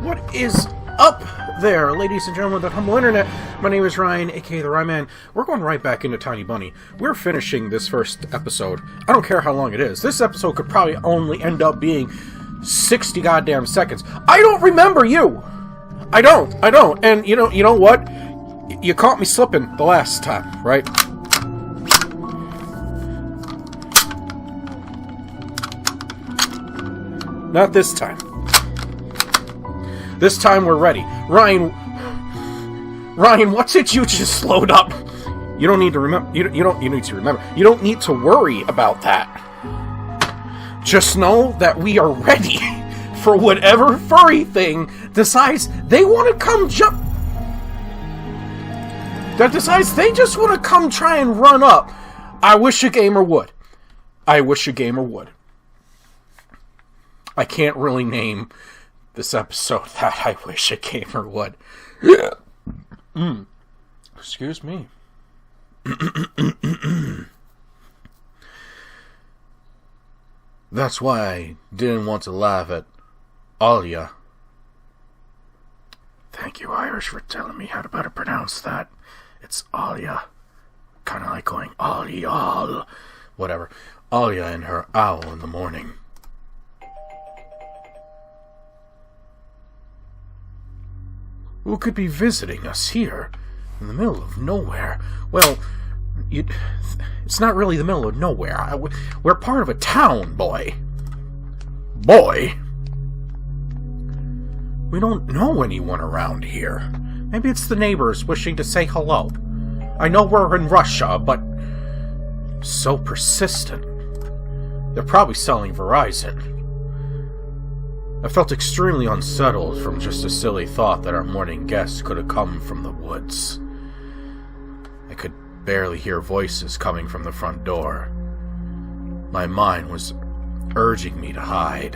What is up there, ladies and gentlemen of the humble internet? My name is Ryan, aka the Ryan. We're going right back into Tiny Bunny. We're finishing this first episode. I don't care how long it is. This episode could probably only end up being 60 goddamn seconds. I don't remember you! I don't. And you know what? You caught me slipping the last time, right? Not this time. This time we're ready. Ryan, what's it you just slowed up? You don't need to remember. You need to remember. You don't need to worry about that. Just know that we are ready for whatever furry thing decides they want to come jump. That decides they just want to come try and run up. I wish a gamer would. I can't really name this episode that I wish a gamer would. Excuse me. That's why I didn't want to laugh at Alia. Thank you, Irish, for telling me how to better pronounce that. It's Alia. Kind of like going Alia. Whatever. Alia and her owl in the morning. Who could be visiting us here in the middle of nowhere? Well, it's not really the middle of nowhere. We're part of a town, boy. We don't know anyone around here. Maybe it's the neighbors wishing to say hello. I know we're in Russia, but so persistent. They're probably selling Verizon. I felt extremely unsettled from just a silly thought that our morning guest could have come from the woods. I could barely hear voices coming from the front door. My mind was urging me to hide.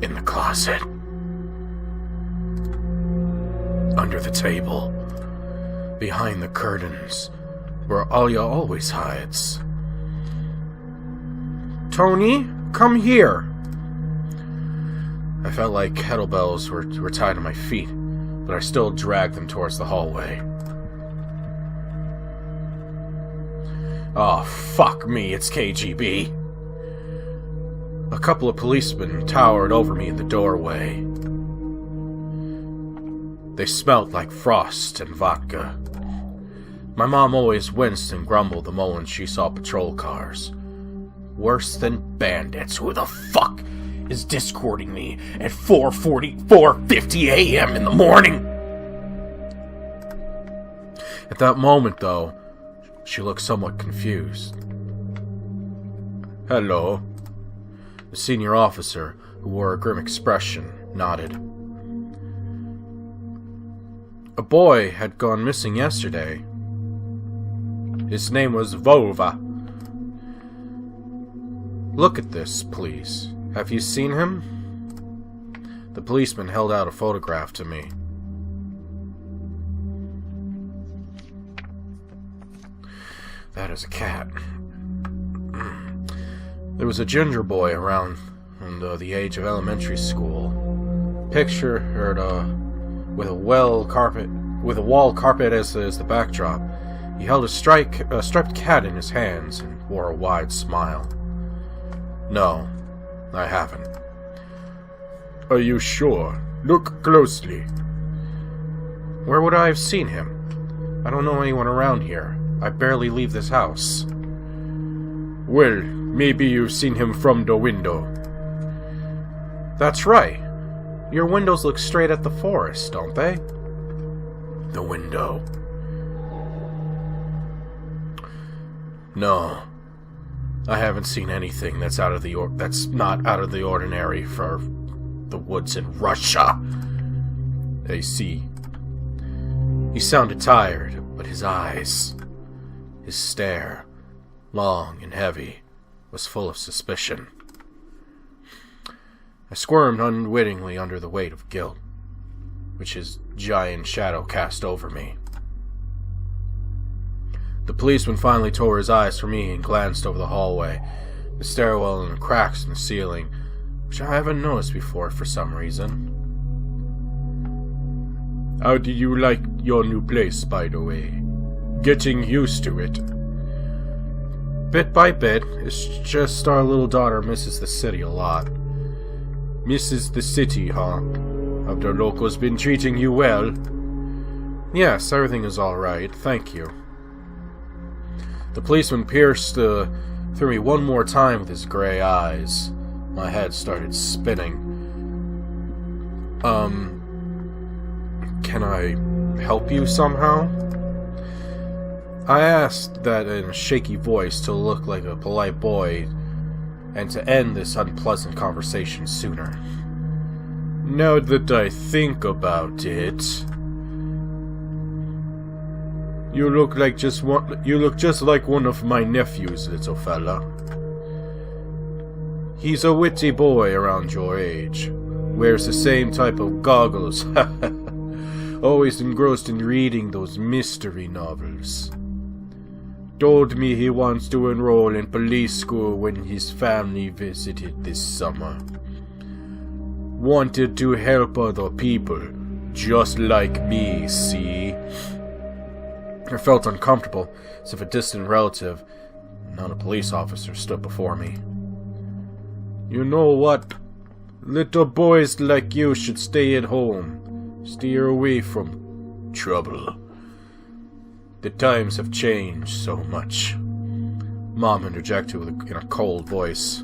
In the closet. Under the table. Behind the curtains. Where Alia always hides. Tony, come here. I felt like kettlebells were tied to my feet, but I still dragged them towards the hallway. Oh, fuck me, it's KGB. A couple of policemen towered over me in the doorway. They smelled like frost and vodka. My mom always winced and grumbled the moment she saw patrol cars. Worse than bandits. Who the fuck is discording me at 4:50 a.m. in the morning? At that moment, though, she looked somewhat confused. Hello. The senior officer, who wore a grim expression, nodded. A boy had gone missing yesterday. His name was Volva. Look at this, please. Have you seen him? The policeman held out a photograph to me. That is a cat. There was a ginger boy around the age of elementary school. Pictured with a wall carpet as the backdrop. He held a striped cat in his hands and wore a wide smile. No, I haven't. Are you sure? Look closely. Where would I have seen him? I don't know anyone around here. I barely leave this house. Well, maybe you've seen him from the window. That's right. Your windows look straight at the forest, don't they? The window. No. I haven't seen anything that's not out of the ordinary for the woods in Russia. I see. He sounded tired, but his eyes, his stare, long and heavy, was full of suspicion. I squirmed unwittingly under the weight of guilt, which his giant shadow cast over me. The policeman finally tore his eyes from me and glanced over the hallway, the stairwell and the cracks in the ceiling, which I haven't noticed before for some reason. How do you like your new place, by the way? Getting used to it? Bit by bit. It's just our little daughter misses the city a lot. Misses the city, huh? Have the locals been treating you well? Yes, everything is alright, thank you. The policeman pierced through me one more time with his gray eyes. My head started spinning. Can I help you somehow? I asked that in a shaky voice to look like a polite boy and to end this unpleasant conversation sooner. Now that I think about it, you look just like one of my nephews, little fella. He's a witty boy around your age. Wears the same type of goggles. Always engrossed in reading those mystery novels. Told me he wants to enroll in police school when his family visited this summer. Wanted to help other people, just like me, see? I felt uncomfortable, as if a distant relative, not a police officer, stood before me. You know what? Little boys like you should stay at home. Steer away from trouble. The times have changed so much. Mom interjected in a cold voice.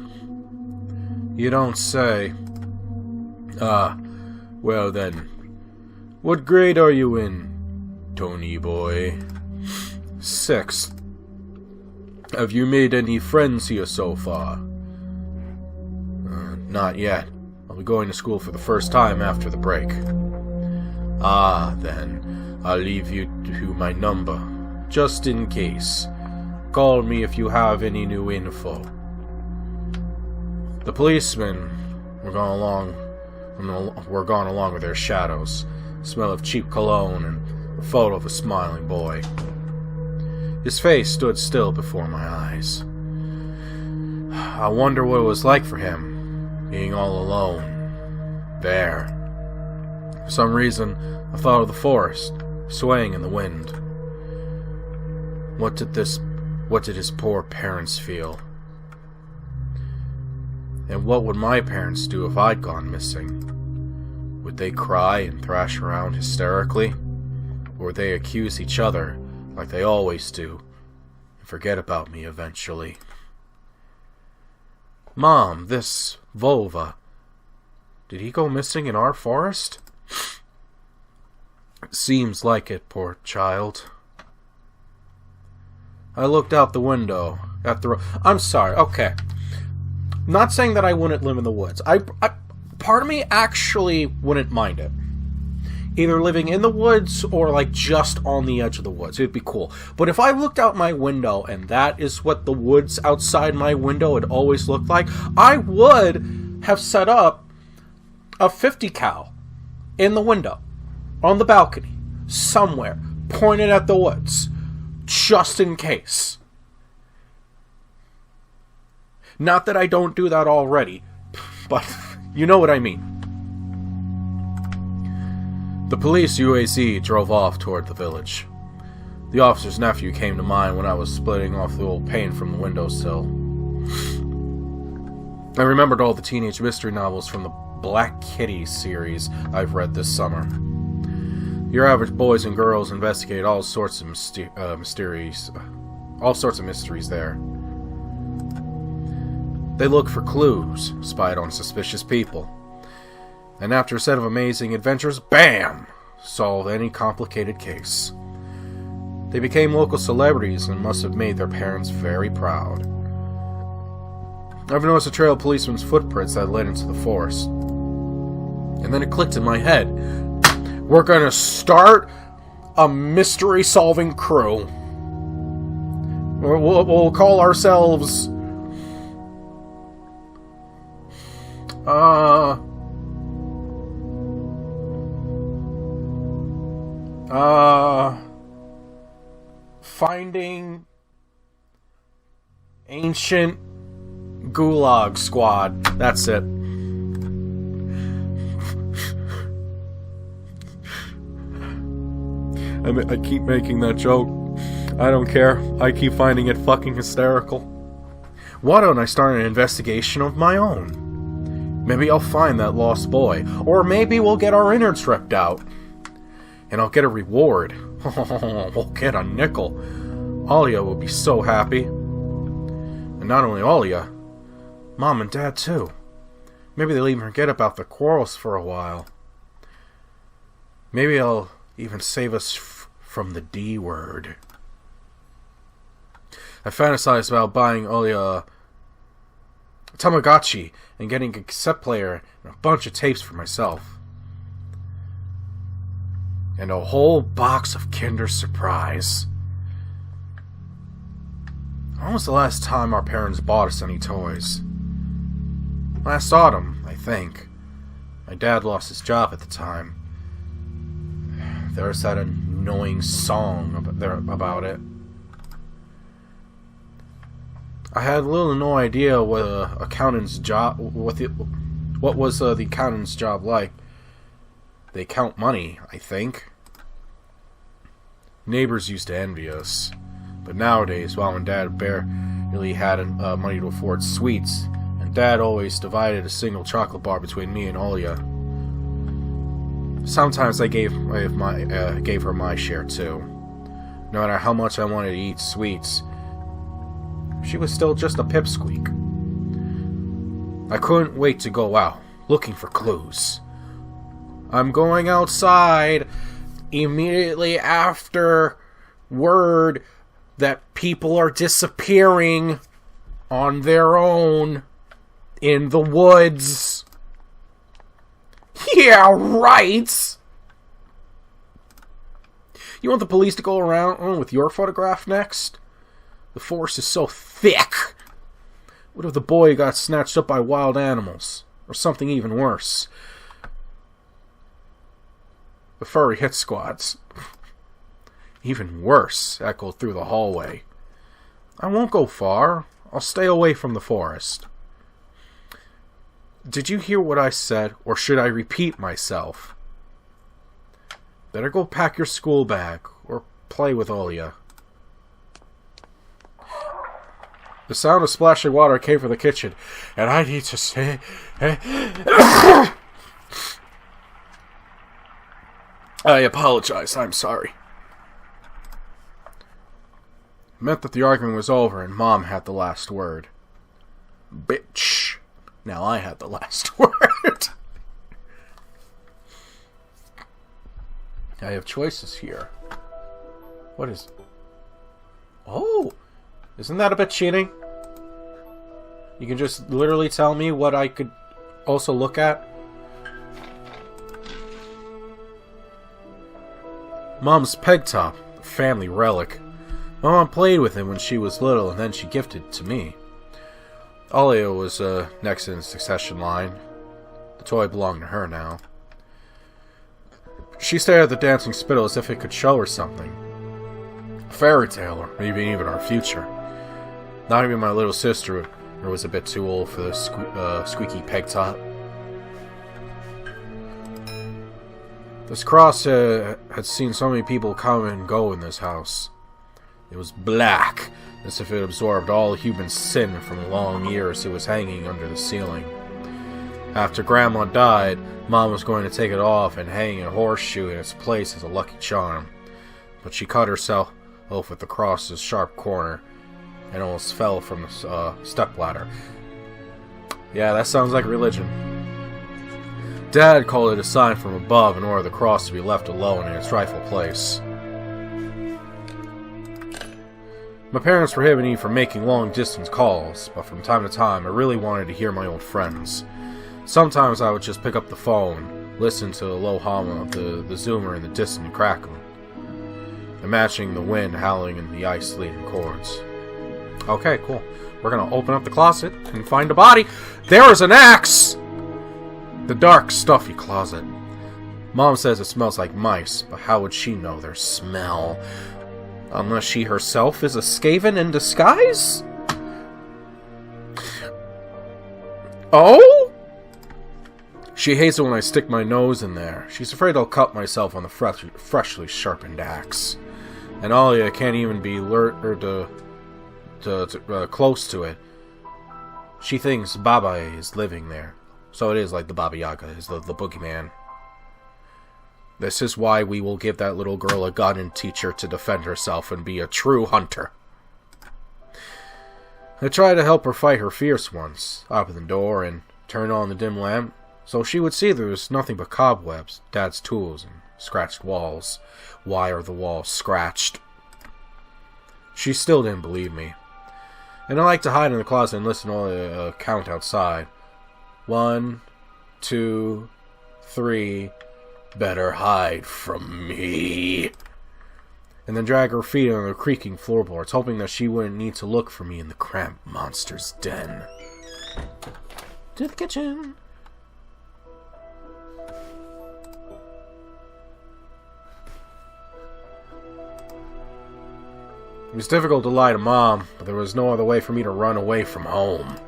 You don't say. Well then. What grade are you in, Tony boy? 6th. Have you made any friends here so far? Not yet. I'll be going to school for the first time after the break. Then. I'll leave you to my number, just in case. Call me if you have any new info. The policemen were gone along with their shadows, smell of cheap cologne, and a photo of a smiling boy. His face stood still before my eyes. I wonder what it was like for him, being all alone, there. For some reason, I thought of the forest, swaying in the wind. What did his poor parents feel? And what would my parents do if I'd gone missing? Would they cry and thrash around hysterically? Or would they accuse each other, like they always do, and forget about me eventually? Mom, this Volva, did he go missing in our forest? Seems like it, poor child. I looked out the window at the I'm sorry, okay. Not saying that I wouldn't live in the woods. Part of me actually wouldn't mind it. Either living in the woods or like just on the edge of the woods. It'd be cool. But if I looked out my window and that is what the woods outside my window had always looked like, I would have set up a 50 cal in the window, on the balcony, somewhere, pointed at the woods, just in case. Not that I don't do that already, but you know what I mean. The police UAZ drove off toward the village. The officer's nephew came to mind when I was splitting off the old paint from the windowsill. I remembered all the teenage mystery novels from the Black Kitty series I've read this summer. Your average boys and girls investigate all sorts of mysteries there. They look for clues, spied on suspicious people, and after a set of amazing adventures, BAM! Solve any complicated case. They became local celebrities and must have made their parents very proud. I've noticed a trail of policemen's footprints that led into the forest. And then it clicked in my head. We're gonna start a mystery-solving crew. We'll call ourselves... Finding Ancient Gulag Squad. That's it. I keep making that joke. I don't care. I keep finding it fucking hysterical. Why don't I start an investigation of my own? Maybe I'll find that lost boy. Or maybe we'll get our innards ripped out. And I'll get a reward. We'll get a nickel. Alia will be so happy. And not only Alia, Mom and Dad too. Maybe they'll even forget about the quarrels for a while. Maybe I'll even save us from the D word. I fantasized about buying Alia a Tamagotchi and getting a cassette player and a bunch of tapes for myself. And a whole box of Kinder Surprise. When was the last time our parents bought us any toys? Last autumn, I think. My dad lost his job at the time. There was that annoying song about it. I had little to no idea what accountant's job, what was the accountant's job like. They count money, I think. Neighbors used to envy us, but nowadays, Mom and Dad barely had money to afford sweets, and Dad always divided a single chocolate bar between me and Alia. Sometimes I gave her my share too. No matter how much I wanted to eat sweets, she was still just a pipsqueak. I couldn't wait to go out, looking for clues. I'm going outside immediately after word that people are disappearing on their own in the woods. Yeah, right! You want the police to go around with your photograph next? The forest is so thick. What if the boy got snatched up by wild animals? Or something even worse? The furry hit squads. Even worse, echoed through the hallway. I won't go far. I'll stay away from the forest. Did you hear what I said, or should I repeat myself? Better go pack your school bag, or play with Alia. The sound of splashing water came from the kitchen, and I need to say... I apologize, I'm sorry. It meant that the argument was over and Mom had the last word. Bitch. Now I had the last word. I have choices here. What is... Oh! Isn't that a bit cheating? You can just literally tell me what I could also look at? Mom's peg top, a family relic. My mom played with it when she was little, and then she gifted it to me. Alia was next in the succession line. The toy belonged to her now. She stared at the dancing spittle as if it could show her something. A fairy tale, or maybe even our future. Not even my little sister was a bit too old for the squeaky peg top. This cross had seen so many people come and go in this house. It was black, as if it absorbed all human sin from the long years it was hanging under the ceiling. After Grandma died, Mom was going to take it off and hang a horseshoe in its place as a lucky charm. But she cut herself off at the cross's sharp corner and almost fell from the stepladder. Yeah, that sounds like religion. Dad called it a sign from above in order the cross to be left alone in its rightful place. My parents prohibited me from making long-distance calls, but from time to time I really wanted to hear my old friends. Sometimes I would just pick up the phone, listen to the low hum of the zoomer and the distant crackle, imagining the wind howling in the ice-laden chords. Okay, cool. We're gonna open up the closet and find a body. There is an axe! The dark, stuffy closet. Mom says it smells like mice, but how would she know their smell? Unless she herself is a Skaven in disguise? Oh? She hates it when I stick my nose in there. She's afraid I'll cut myself on the freshly sharpened axe. And Alia can't even be close to it. She thinks Baba is living there. So it is like the Baba Yaga is the boogeyman. This is why we will give that little girl a gun and teach her to defend herself and be a true hunter. I tried to help her fight her fears once. Open the door and turn on the dim lamp, so she would see there was nothing but cobwebs, Dad's tools, and scratched walls. Why are the walls scratched? She still didn't believe me. And I like to hide in the closet and listen to the count outside. 1, 2, 3... Better hide from me. And then drag her feet on the creaking floorboards, hoping that she wouldn't need to look for me in the cramped monster's den. To the kitchen. It was difficult to lie to Mom, but there was no other way for me to run away from home.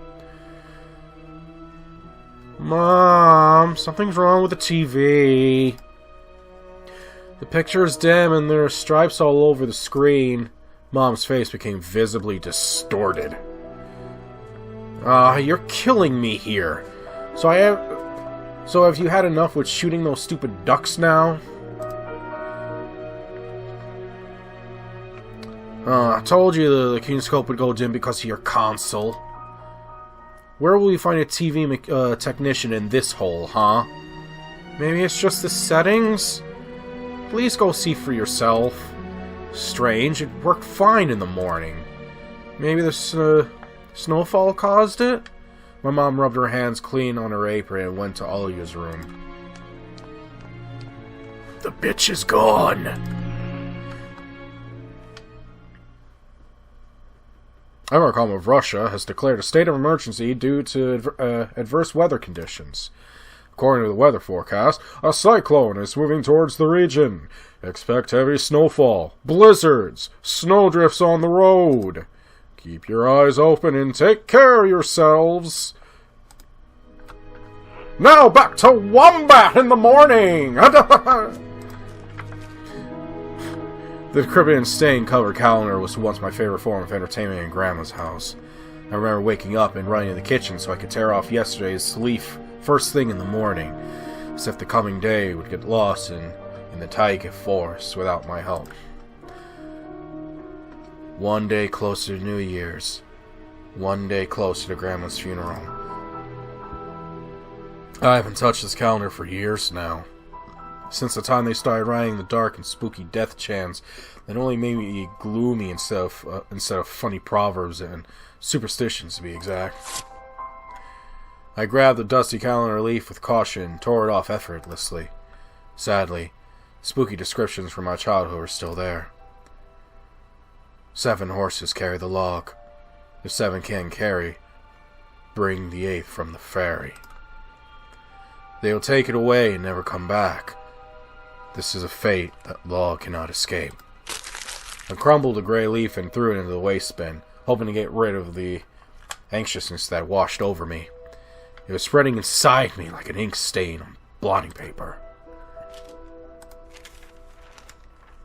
Mom, something's wrong with the TV. The picture is dim and there are stripes all over the screen. Mom's face became visibly distorted. You're killing me here. So have you had enough with shooting those stupid ducks now? I told you the kinescope would go dim because of your console. Where will we find a TV technician in this hole, huh? Maybe it's just the settings? Please go see for yourself. Strange, it worked fine in the morning. Maybe the snowfall caused it? My mom rubbed her hands clean on her apron and went to Alia's room. The bitch is gone! Emercom of Russia has declared a state of emergency due to adverse weather conditions. According to the weather forecast, a cyclone is moving towards the region. Expect heavy snowfall, blizzards, snowdrifts on the road. Keep your eyes open and take care of yourselves. Now back to Wombat in the morning! The Caribbean stain-covered calendar was once my favorite form of entertainment in Grandma's house. I remember waking up and running to the kitchen so I could tear off yesterday's leaf first thing in the morning, as if the coming day would get lost in the Taiga forest without my help. One day closer to New Year's. One day closer to Grandma's funeral. I haven't touched this calendar for years now. Since the time they started writing the dark and spooky death chants that only made me gloomy instead of funny proverbs and superstitions, to be exact. I grabbed the dusty calendar leaf with caution and tore it off effortlessly. Sadly, spooky descriptions from my childhood were still there. 7 horses carry the log. If 7 can't carry, bring the 8th from the ferry. They will take it away and never come back. This is a fate that law cannot escape. I crumbled a gray leaf and threw it into the waste bin, hoping to get rid of the anxiousness that washed over me. It was spreading inside me like an ink stain on blotting paper.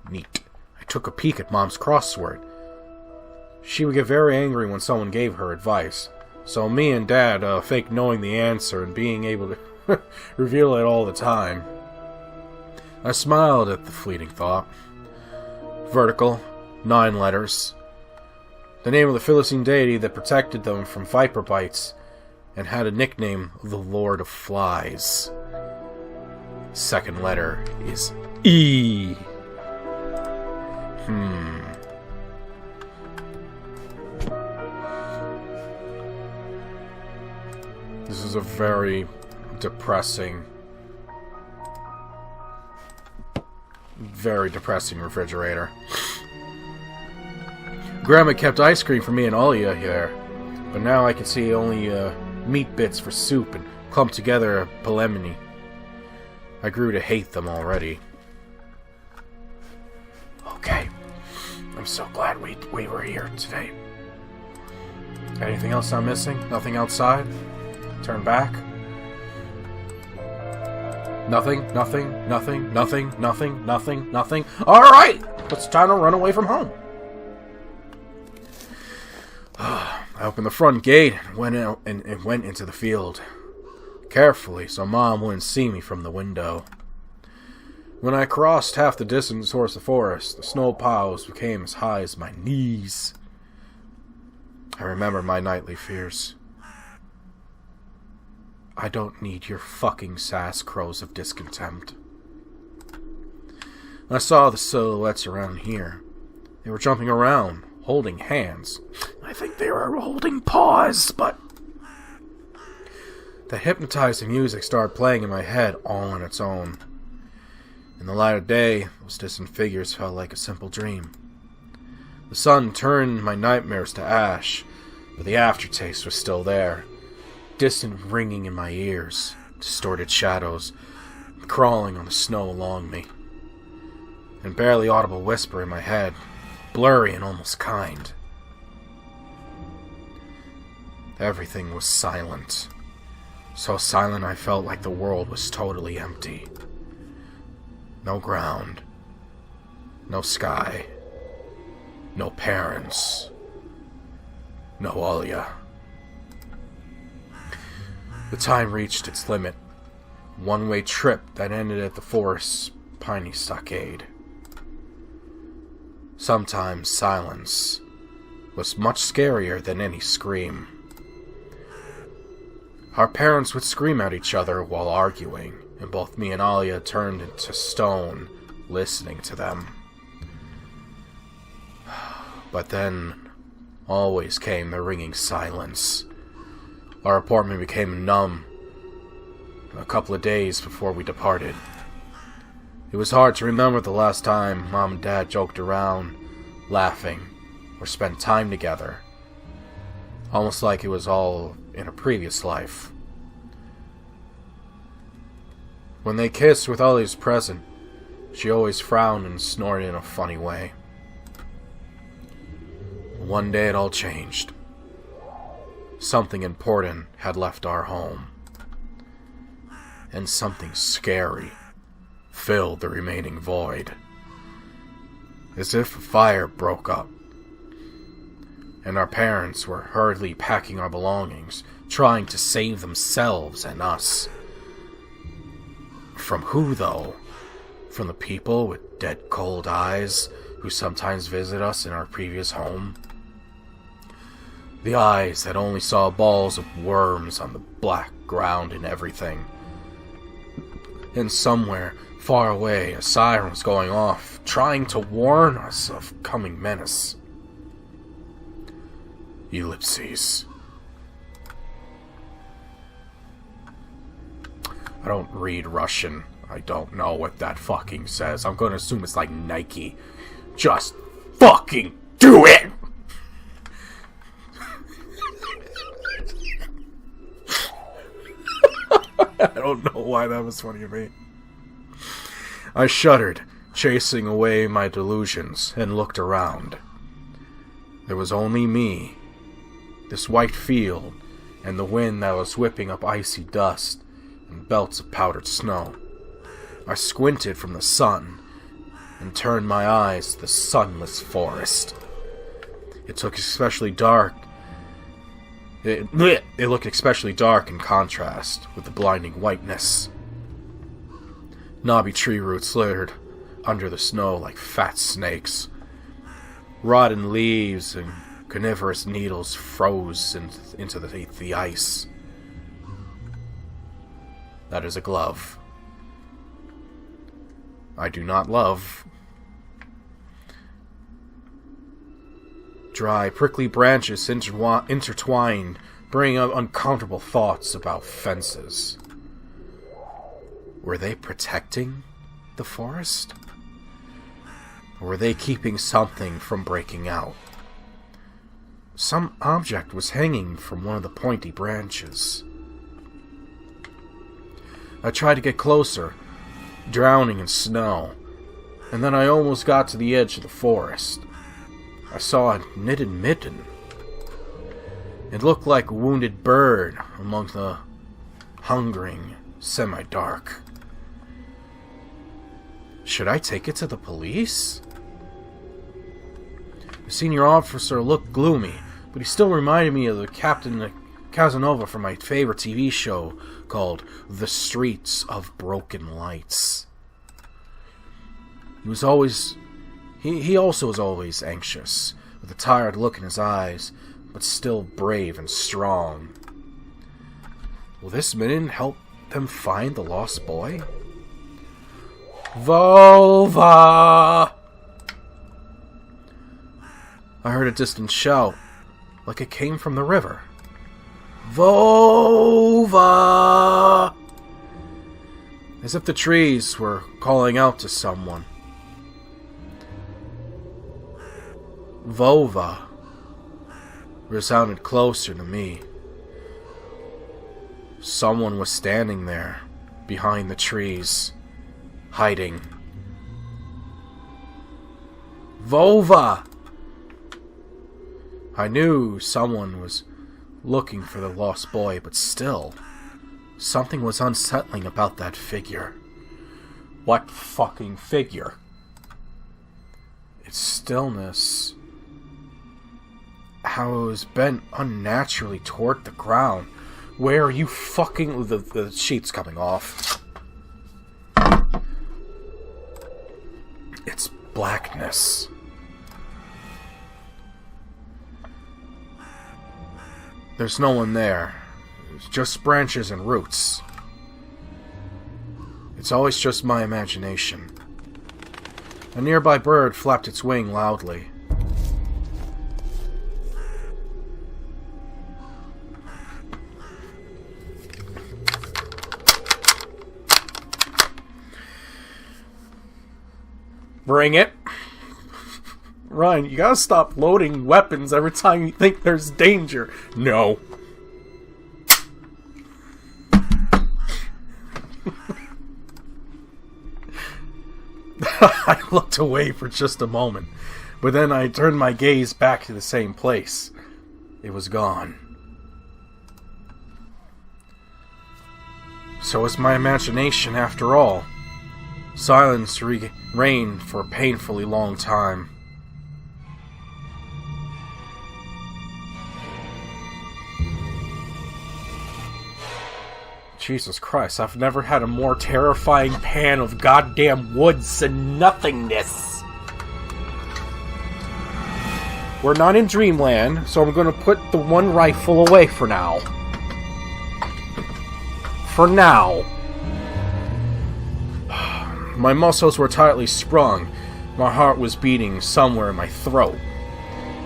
Neat. I took a peek at Mom's crossword. She would get very angry when someone gave her advice, so me and Dad faked knowing the answer and being able to reveal it all the time. I smiled at the fleeting thought. Vertical, 9 letters. The name of the Philistine deity that protected them from viper bites and had a nickname, the Lord of Flies. Second letter is E. This is a very depressing refrigerator. Grandma kept ice cream for me and Alia here, but now I can see only meat bits for soup and clumped together pelemini. I grew to hate them already. Okay, I'm so glad we were here today. Anything else I'm missing? Nothing outside? Turn back? Nothing, nothing, nothing, nothing, nothing, nothing, nothing. Alright! It's time to run away from home. I opened the front gate and went out and went into the field. Carefully, so Mom wouldn't see me from the window. When I crossed half the distance towards the forest, the snow piles became as high as my knees. I remember my nightly fears. I don't need your fucking sass, crows of discontent. I saw the silhouettes around here. They were jumping around, holding hands. I think they were holding paws, but... The hypnotizing music started playing in my head all on its own. In the light of day, those distant figures felt like a simple dream. The sun turned my nightmares to ash, but the aftertaste was still there. Distant ringing in my ears, distorted shadows crawling on the snow along me, and barely audible whisper in my head, blurry and almost kind. Everything was silent. So silent I felt like the world was totally empty. No ground. No sky. No parents. No Alia. The time reached its limit. One-way trip that ended at the forest's piney stockade. Sometimes silence was much scarier than any scream. Our parents would scream at each other while arguing, and both me and Alia turned into stone, listening to them. But then, always came the ringing silence. Our apartment became numb a couple of days before we departed. It was hard to remember the last time Mom and Dad joked around, laughing, or spent time together. Almost like it was all in a previous life. When they kissed with Alia's present, she always frowned and snorted in a funny way. One day it all changed. Something important had left our home. And something scary filled the remaining void. As if a fire broke up. And our parents were hurriedly packing our belongings, trying to save themselves and us. From who, though? From the people with dead cold eyes who sometimes visit us in our previous home? The eyes that only saw balls of worms on the black ground and everything. And somewhere, far away, a siren was going off, trying to warn us of coming menace. Ellipses. I don't read Russian. I don't know what that fucking says. I'm gonna assume it's like Nike. Just fucking do it! I don't know why that was funny to me. I shuddered, chasing away my delusions, and looked around. There was only me, this white field, and the wind that was whipping up icy dust and belts of powdered snow. I squinted from the sun and turned my eyes to the sunless forest. It looked especially dark in contrast with the blinding whiteness. Knobby tree roots slithered under the snow like fat snakes. Rotten leaves and carnivorous needles froze into the ice. That is a glove. I do not love. Dry, prickly branches intertwined, bringing up uncomfortable thoughts about fences. Were they protecting the forest? Or were they keeping something from breaking out? Some object was hanging from one of the pointy branches. I tried to get closer, drowning in snow, and then I almost got to the edge of the forest. I saw a knitted mitten. It looked like a wounded bird among the hungering semi-dark. Should I take it to the police? The senior officer looked gloomy, but he still reminded me of the Captain Casanova from my favorite TV show called The Streets of Broken Lights. He also was always anxious, with a tired look in his eyes, but still brave and strong. Will this Midden help them find the lost boy? Vova! I heard a distant shout, like it came from the river. Vova! As if the trees were calling out to someone. Vova resounded closer to me. Someone was standing there, behind the trees, hiding. Vova! I knew someone was looking for the lost boy, but still, something was unsettling about that figure. What fucking figure? Its stillness, how it was bent unnaturally toward the ground. Where are you fucking... The sheet's coming off. It's blackness. There's no one there. It's just branches and roots. It's always just my imagination. A nearby bird flapped its wing loudly. Bring it. Ryan, you gotta stop loading weapons every time you think there's danger. No. I looked away for just a moment, but then I turned my gaze back to the same place. It was gone. So it's my imagination after all. Silence reigned for a painfully long time. Jesus Christ, I've never had a more terrifying pan of goddamn woods and nothingness. We're not in Dreamland, so I'm gonna put the one rifle away for now. For now. My muscles were tightly sprung. My heart was beating somewhere in my throat.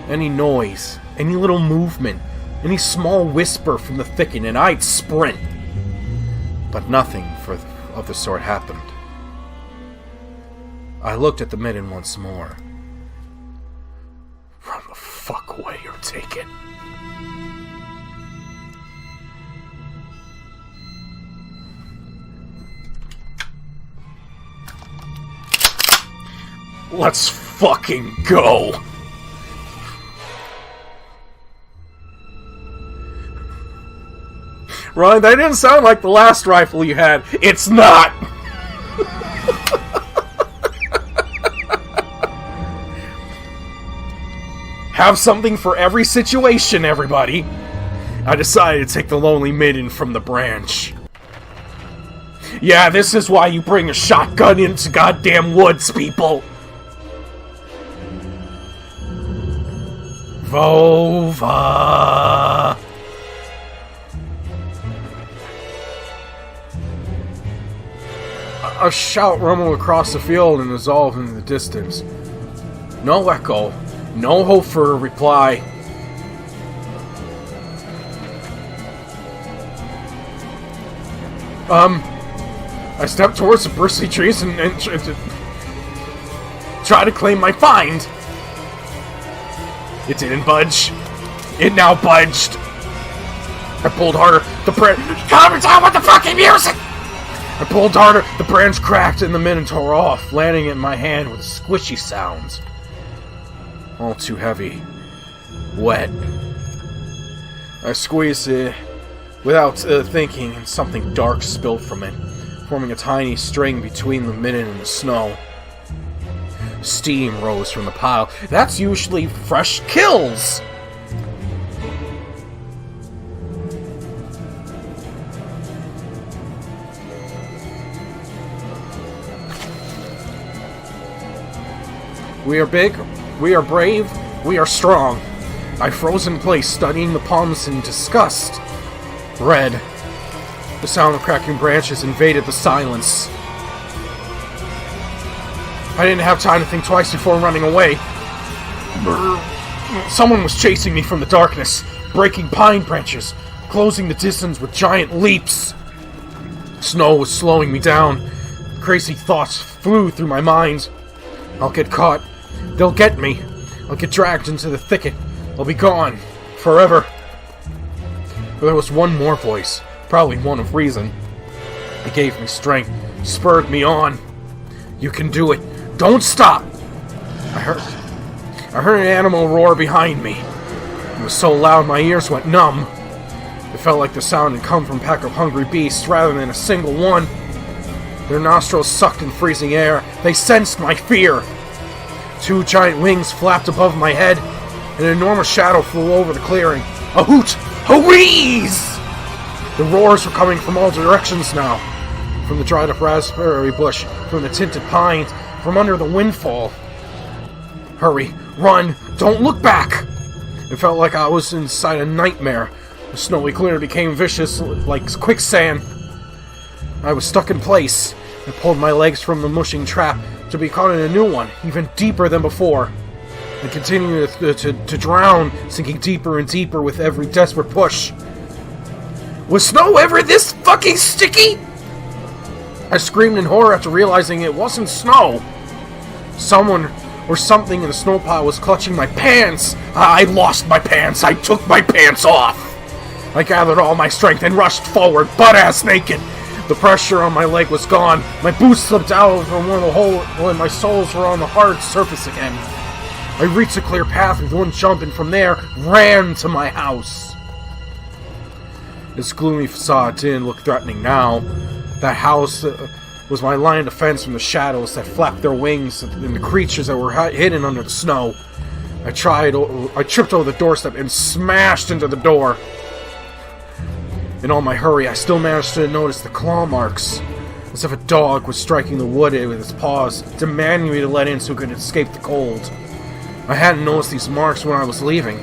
Any noise, any little movement, any small whisper from the thicket, and I'd sprint. But nothing of the sort happened. I looked at the Midden once more. Run the fuck away or take it. Let's fucking go! Ryan, that didn't sound like the last rifle you had. It's not! Have something for every situation, everybody! I decided to take the lonely Midden from the branch. Yeah, this is why you bring a shotgun into goddamn woods, people! Vova! A shout rumbled across the field and dissolved into the distance. No echo, no hope for a reply. I stepped towards the bristly trees and try to claim my find. It didn't budge. It now budged. I pulled harder. The branch. Calm down with the fucking music! I pulled harder. The branch cracked and the Midden tore off, landing in my hand with squishy sounds. All too heavy. Wet. I squeezed it without thinking, and something dark spilled from it, forming a tiny string between the Midden and the snow. Steam rose from the pile. That's usually fresh kills! We are big, we are brave, we are strong. I froze in place, studying the palms in disgust. Red. The sound of cracking branches invaded the silence. I didn't have time to think twice before running away. Someone was chasing me from the darkness, breaking pine branches, closing the distance with giant leaps. Snow was slowing me down. Crazy thoughts flew through my mind. I'll get caught. They'll get me. I'll get dragged into the thicket. I'll be gone. Forever. But there was one more voice, probably one of reason. It gave me strength, spurred me on. You can do it. Don't stop! I heard an animal roar behind me. It was so loud my ears went numb. It felt like the sound had come from a pack of hungry beasts rather than a single one. Their nostrils sucked in freezing air. They sensed my fear. 2 giant wings flapped above my head. An enormous shadow flew over the clearing. A hoot! A wheeze! The roars were coming from all directions now. From the dried up raspberry bush, from the tinted pines, from under the windfall. Hurry, run, don't look back! It felt like I was inside a nightmare. The snowy clear became vicious like quicksand. I was stuck in place. I pulled my legs from the mushing trap to be caught in a new one, even deeper than before. I continued to drown, sinking deeper and deeper with every desperate push. Was snow ever this fucking sticky? I screamed in horror after realizing it wasn't snow. Someone or something in the snow pile was clutching my pants. I lost my pants. I took my pants off. I gathered all my strength and rushed forward, butt-ass naked. The pressure on my leg was gone. My boots slipped out from one of the hole when my soles were on the hard surface again. I reached a clear path with one jump and from there ran to my house. Its gloomy facade didn't look threatening now. That house was my line of defense from the shadows that flapped their wings and the creatures that were hidden under the snow. I tripped over the doorstep and smashed into the door. In all my hurry, I still managed to notice the claw marks, as if a dog was striking the wood with its paws, demanding me to let in so it could escape the cold. I hadn't noticed these marks when I was leaving.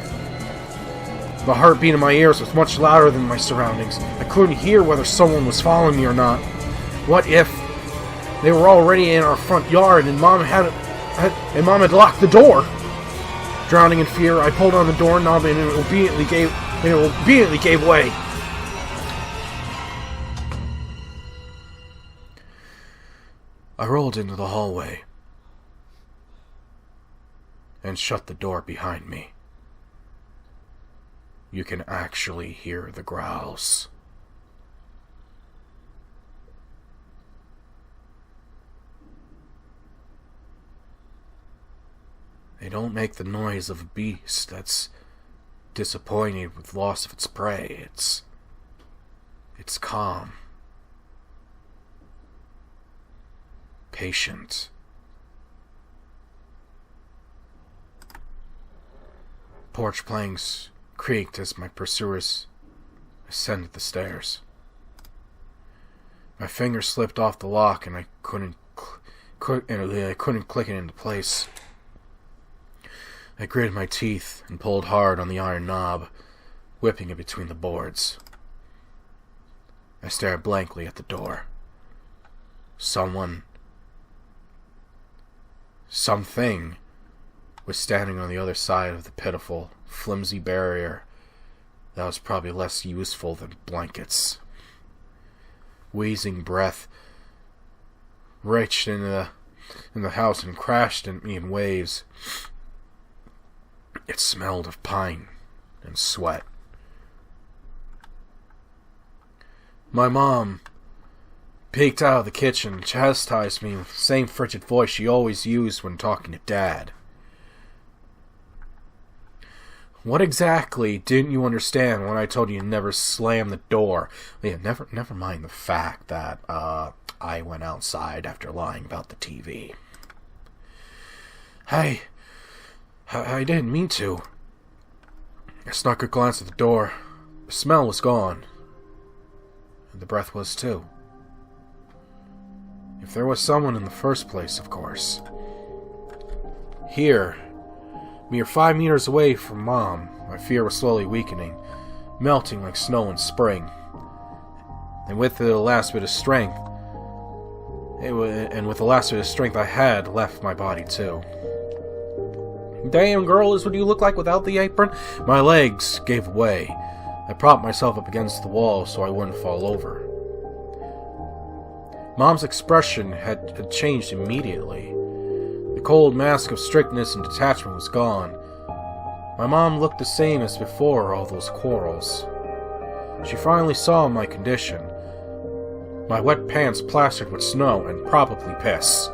The heartbeat in my ears was much louder than my surroundings. I couldn't hear whether someone was following me or not. What if they were already in our front yard and Mom had locked the door? Drowning in fear, I pulled on the doorknob and it obediently gave way. I rolled into the hallway and shut the door behind me. You can actually hear the growls. They don't make the noise of a beast that's disappointed with loss of its prey. It's calm. Patient. Porch planks creaked as my pursuers ascended the stairs. My finger slipped off the lock and I couldn't click it into place. I gritted my teeth and pulled hard on the iron knob, whipping it between the boards. I stared blankly at the door. Something was standing on the other side of the pitiful, flimsy barrier that was probably less useful than blankets. Wheezing breath reached in the house and crashed at me in waves. It smelled of pine and sweat. My mom peeked out of the kitchen and chastised me with the same frigid voice she always used when talking to Dad. What exactly didn't you understand when I told you to never slam the door? Yeah, never mind the fact that I went outside after lying about the TV. I didn't mean to. I snuck a glance at the door. The smell was gone. And the breath was too. If there was someone in the first place, of course. Here, mere 5 meters away from Mom, my fear was slowly weakening, melting like snow in spring. And with the last bit of strength, I had left my body too. Damn, girl, is what you look like without the apron? My legs gave way. I propped myself up against the wall so I wouldn't fall over. Mom's expression had changed immediately. The cold mask of strictness and detachment was gone. My mom looked the same as before all those quarrels. She finally saw my condition. My wet pants plastered with snow and probably piss.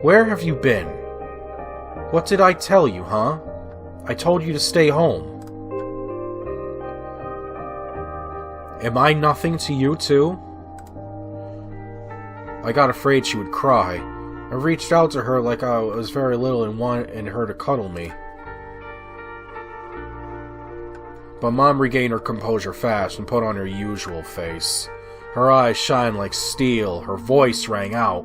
Where have you been? What did I tell you, huh? I told you to stay home. Am I nothing to you, too? I got afraid she would cry. I reached out to her like I was very little and wanted her to cuddle me. But Mom regained her composure fast and put on her usual face. Her eyes shined like steel. Her voice rang out.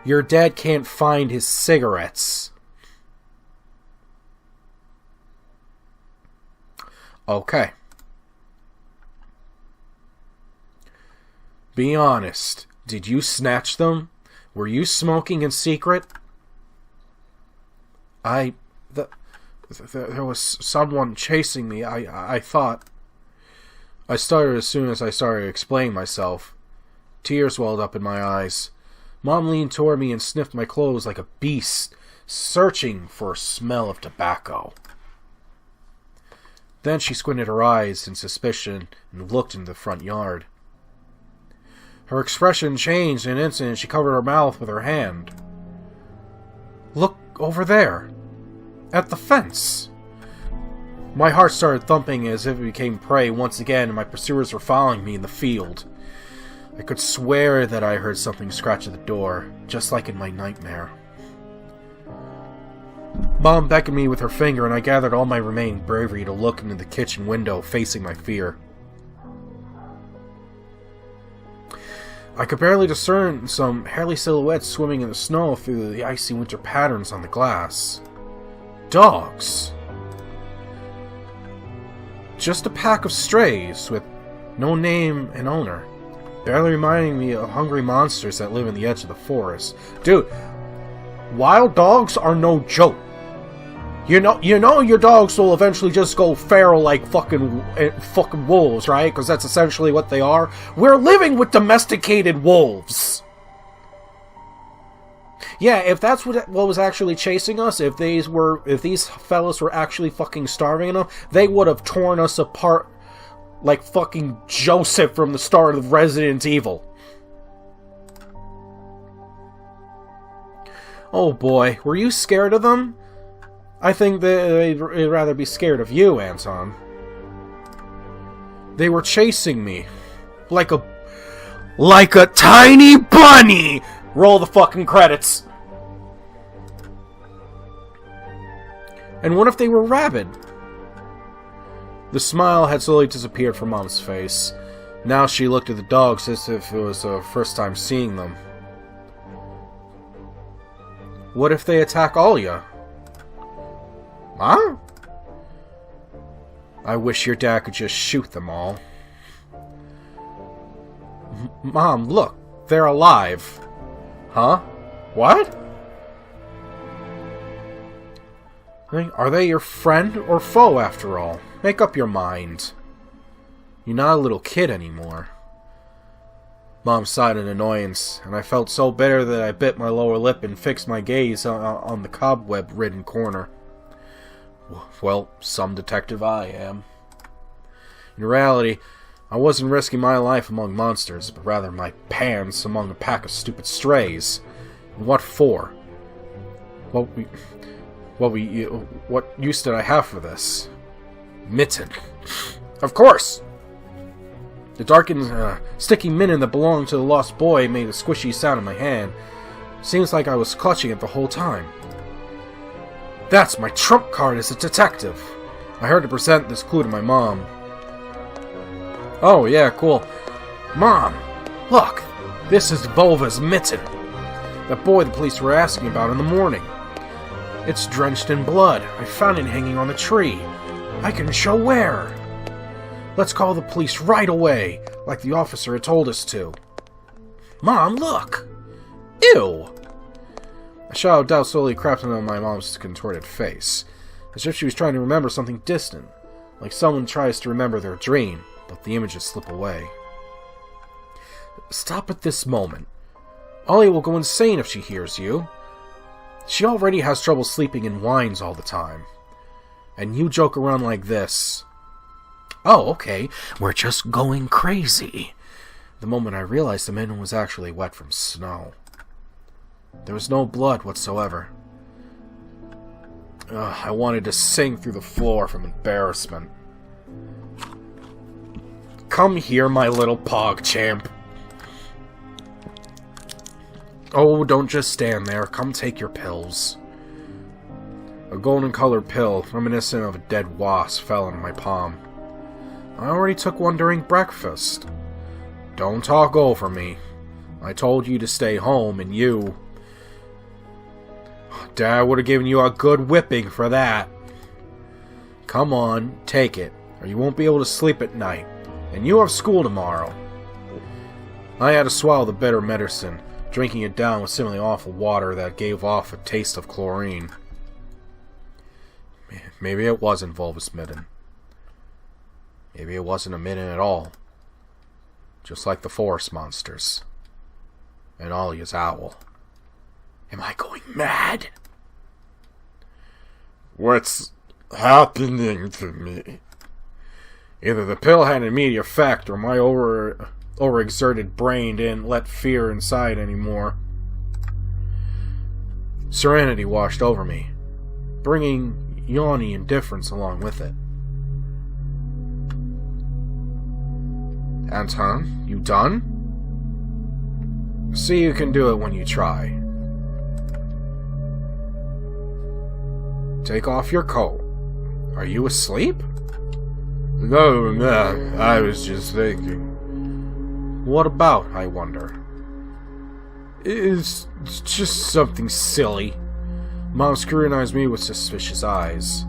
Your dad can't find his cigarettes. Okay. Be honest. Did you snatch them? Were you smoking in secret? There was someone chasing me, I thought. I started as soon as I started explaining myself. Tears welled up in my eyes. Mom leaned toward me and sniffed my clothes like a beast, searching for a smell of tobacco. Then she squinted her eyes in suspicion and looked into the front yard. Her expression changed in an instant and she covered her mouth with her hand. Look over there. At the fence. My heart started thumping as if it became prey once again and my pursuers were following me in the field. I could swear that I heard something scratch at the door, just like in my nightmare. Mom beckoned me with her finger and I gathered all my remaining bravery to look into the kitchen window facing my fear. I could barely discern some hairy silhouettes swimming in the snow through the icy winter patterns on the glass. Dogs. Just a pack of strays with no name and owner. Barely reminding me of hungry monsters that live in the edge of the forest. Dude, wild dogs are no joke. You know your dogs will eventually just go feral like fucking wolves, right? Because that's essentially what they are. We're living with domesticated wolves. Yeah, if that's what was actually chasing us, if these fellas were actually fucking starving enough, they would have torn us apart like fucking Joseph from the start of Resident Evil. Oh boy, were you scared of them? I think they'd rather be scared of you, Anton. They were chasing me. Like a tiny bunny! Roll the fucking credits. And what if they were rabid? The smile had slowly disappeared from Mom's face. Now she looked at the dogs as if it was her first time seeing them. What if they attack Alya? Huh? I wish your dad could just shoot them all. Mom, look. They're alive. Huh? What? Are they your friend or foe, after all? Make up your mind. You're not a little kid anymore. Mom sighed in annoyance, and I felt so bitter that I bit my lower lip and fixed my gaze on the cobweb-ridden corner. Well, some detective I am. In reality, I wasn't risking my life among monsters, but rather my pants among a pack of stupid strays. And what for? What use did I have for this? Mitten. Of course! The darkened, sticky minute that belonged to the lost boy made a squishy sound in my hand. Seems like I was clutching it the whole time. That's my trump card as a detective. I heard to present this clue to my mom. Oh, yeah, cool. Mom, look, this is Volva's mitten. That boy the police were asking about in the morning. It's drenched in blood. I found it hanging on the tree. I can show where. Let's call the police right away, like the officer had told us to. Mom, look! Ew! A shadow of doubt slowly crept into my mom's contorted face, as if she was trying to remember something distant, like someone tries to remember their dream, but the images slip away. Stop at this moment. Ollie will go insane if she hears you. She already has trouble sleeping and whines all the time. And you joke around like this. Oh, okay, we're just going crazy. The moment I realized the mitten was actually wet from snow. There was no blood whatsoever. I wanted to sink through the floor from embarrassment. Come here, my little pog champ. Oh, don't just stand there. Come take your pills. A golden-colored pill, reminiscent of a dead wasp, fell into my palm. I already took one during breakfast. Don't talk over me. I told you to stay home, and you... Dad would have given you a good whipping for that. Come on, take it, or you won't be able to sleep at night. And you have school tomorrow. I had to swallow the bitter medicine, drinking it down with similarly awful water that gave off a taste of chlorine. Maybe it wasn't Volva's mitten. Maybe it wasn't a mitten at all. Just like the forest monsters. And Olia's owl. Am I going mad? What's happening to me? Either the pill had an immediate effect, or my overexerted brain didn't let fear inside anymore. Serenity washed over me, bringing yawny indifference along with it. Anton, you done? See, you can do it when you try. Take off your coat. Are you asleep? No, I was just thinking. What about, I wonder? It's just something silly. Mom scrutinized me with suspicious eyes.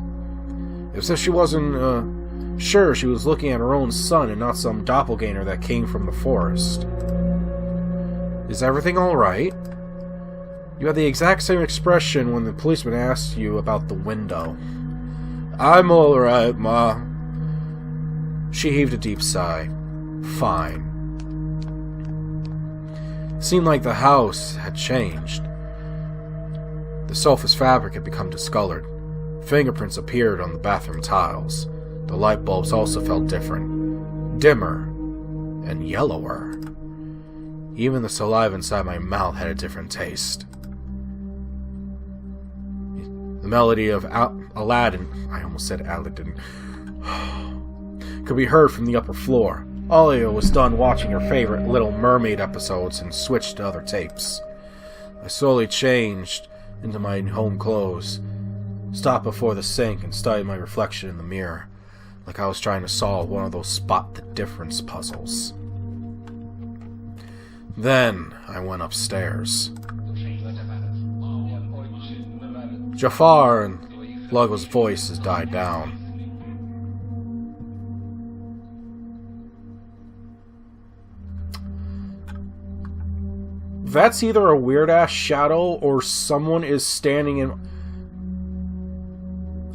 As if she wasn't, sure she was looking at her own son and not some doppelganger that came from the forest. Is everything alright? You had the exact same expression when the policeman asked you about the window. I'm alright, Ma. She heaved a deep sigh. Fine. It seemed like the house had changed. The sofa's fabric had become discolored. Fingerprints appeared on the bathroom tiles. The light bulbs also felt different, dimmer, and yellower. Even the saliva inside my mouth had a different taste. The melody of Aladdin, I almost said Aladdin, could be heard from the upper floor. Alia was done watching her favorite Little Mermaid episodes and switched to other tapes. I slowly changed into my home clothes, stopped before the sink and studied my reflection in the mirror, like I was trying to solve one of those spot the difference puzzles. Then I went upstairs. Jafar and Luggo's voices died down. That's either a weird-ass shadow or someone is standing in...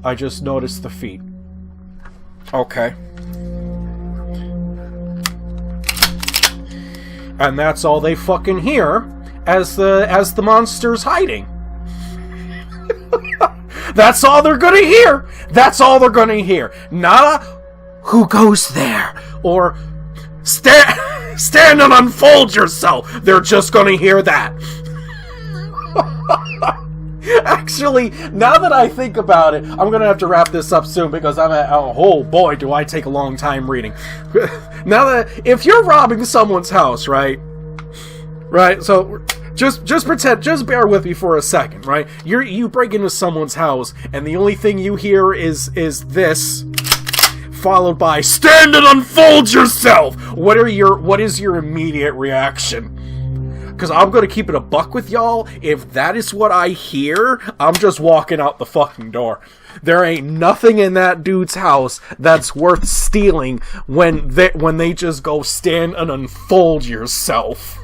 I just noticed the feet. Okay. And that's all they fucking hear as the monster's hiding. That's all they're gonna hear. That's all they're gonna hear. Not a who goes there or stand and unfold yourself. They're just gonna hear that. Actually, now that I think about it, I'm gonna have to wrap this up soon because oh boy, do I take a long time reading. Now that, if you're robbing someone's house, right, so just pretend, just bear with me for a second, right? You break into someone's house, and the only thing you hear is this, followed by "Stand and unfold yourself." What is your immediate reaction? Because I'm gonna keep it a buck with y'all. If that is what I hear, I'm just walking out the fucking door. There ain't nothing in that dude's house that's worth stealing when they just go "Stand and unfold yourself."